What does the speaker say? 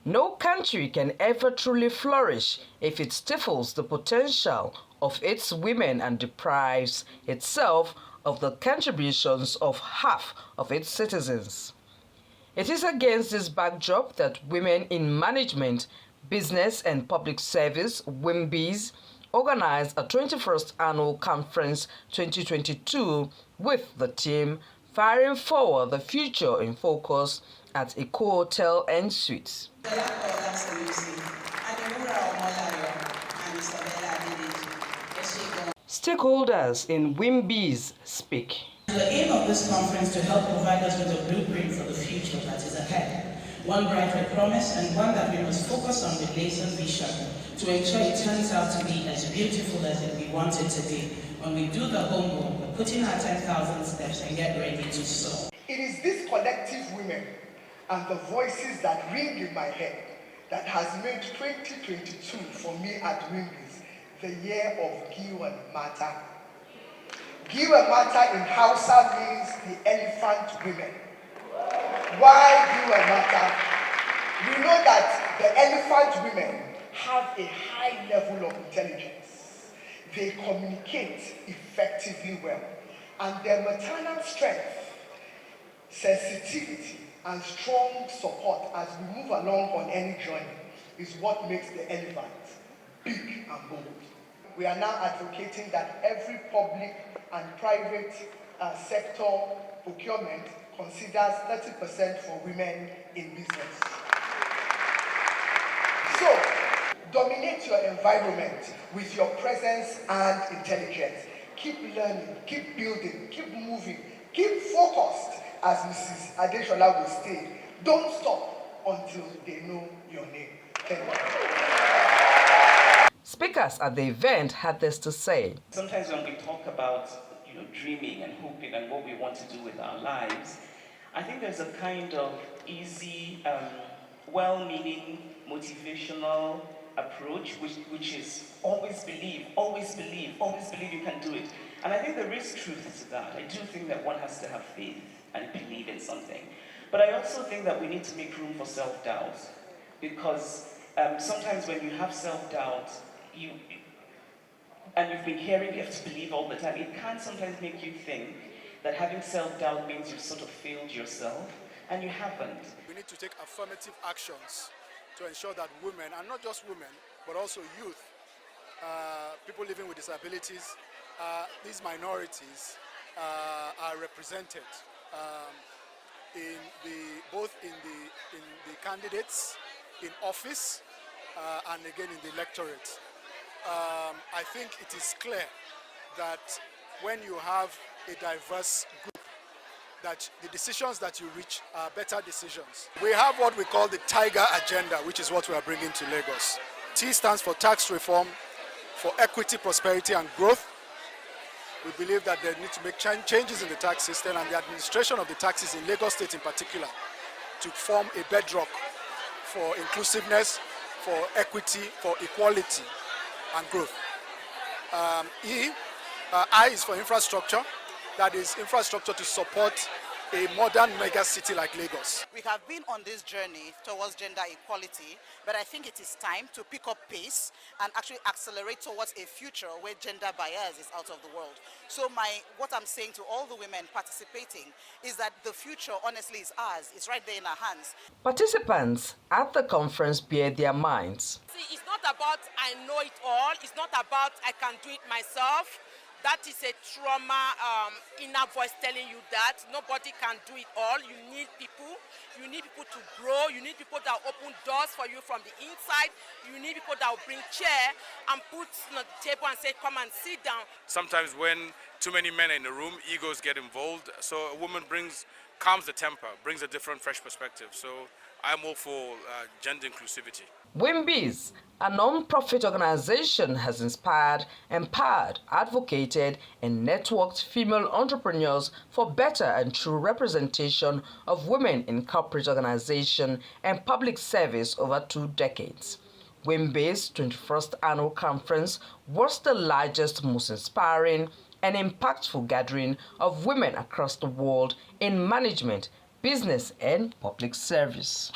No country can ever truly flourish if it stifles the potential of its women and deprives itself of the contributions of half of its citizens. It is against this backdrop that women in management, business and public service, Wimbiz, organized a 21st Annual Conference 2022 with the theme Firing Forward the Future in Focus at Eco Hotel and Suites. Stakeholders in Wimbiz speak. The aim of this conference to help provide us with a blueprint for the future that is ahead. One brighter promise and one that we must focus on with laser vision to ensure it turns out to be as beautiful as we want it to be. When we do the homework, we're putting our 10,000 steps and get ready to soar. It is these collective women and the voices that ring in my head that has made 2022 for me at Wimbiz the year of Give and Matter. Give and Matter in Hausa means the elephant women. Why Give and Matter? We know that the elephant women have a high level of intelligence. They communicate effectively well, and their maternal strength, sensitivity, and strong support as we move along on any journey is what makes the elephant big and bold. We are now advocating that every public and private sector procurement considers 30% for women in business. So, dominate your environment with your presence and intelligence. Keep learning, keep building, keep moving, keep focused, as Mrs. Adeshola will state. Don't stop until they know your name. Thank you. Speakers at the event had this to say. Sometimes when we talk about dreaming and hoping and what we want to do with our lives, I think there's a kind of easy, well-meaning, motivational approach, which is always believe you can do it. And I think there is truth to that. I do think that one has to have faith and believe in something. But I also think that we need to make room for self-doubt, because sometimes when you have self-doubt, and you've been hearing you have to believe all the time, it can sometimes make you think that having self-doubt means you've sort of failed yourself, and you haven't. We need to take affirmative actions to ensure that women, and not just women, but also youth, people living with disabilities, these minorities are represented both in the candidates in office and again in the electorate. I think it is clear that when you have a diverse group, that the decisions that you reach are better decisions. We have what we call the Tiger Agenda, which is what we are bringing to Lagos. T stands for tax reform, for equity, prosperity and growth. We believe that they need to make changes in the tax system and the administration of the taxes in Lagos State in particular to form a bedrock for inclusiveness, for equity, for equality and growth. I is for infrastructure, that is infrastructure to support a modern mega city like Lagos. We have been on this journey towards gender equality, but I think it is time to pick up pace and actually accelerate towards a future where gender bias is out of the world. So what I'm saying to all the women participating is that the future honestly is ours. It's right there in our hands. Participants at the conference bared their minds. See, it's not about I know it all. It's not about I can do it myself. That is a trauma, inner voice telling you that nobody can do it all. You need people. You need people to grow. You need people that open doors for you from the inside. You need people that will bring chair and put on the table and say, come and sit down. Sometimes when too many men are in the room, egos get involved. So a woman calms the temper, brings a different, fresh perspective. So I'm all for gender inclusivity. Wimbiz, a non-profit organization, has inspired, empowered, advocated, and networked female entrepreneurs for better and true representation of women in corporate organization and public service over 2 decades. Wimbiz 21st Annual Conference was the largest, most inspiring, and impactful gathering of women across the world in management, business, and public service.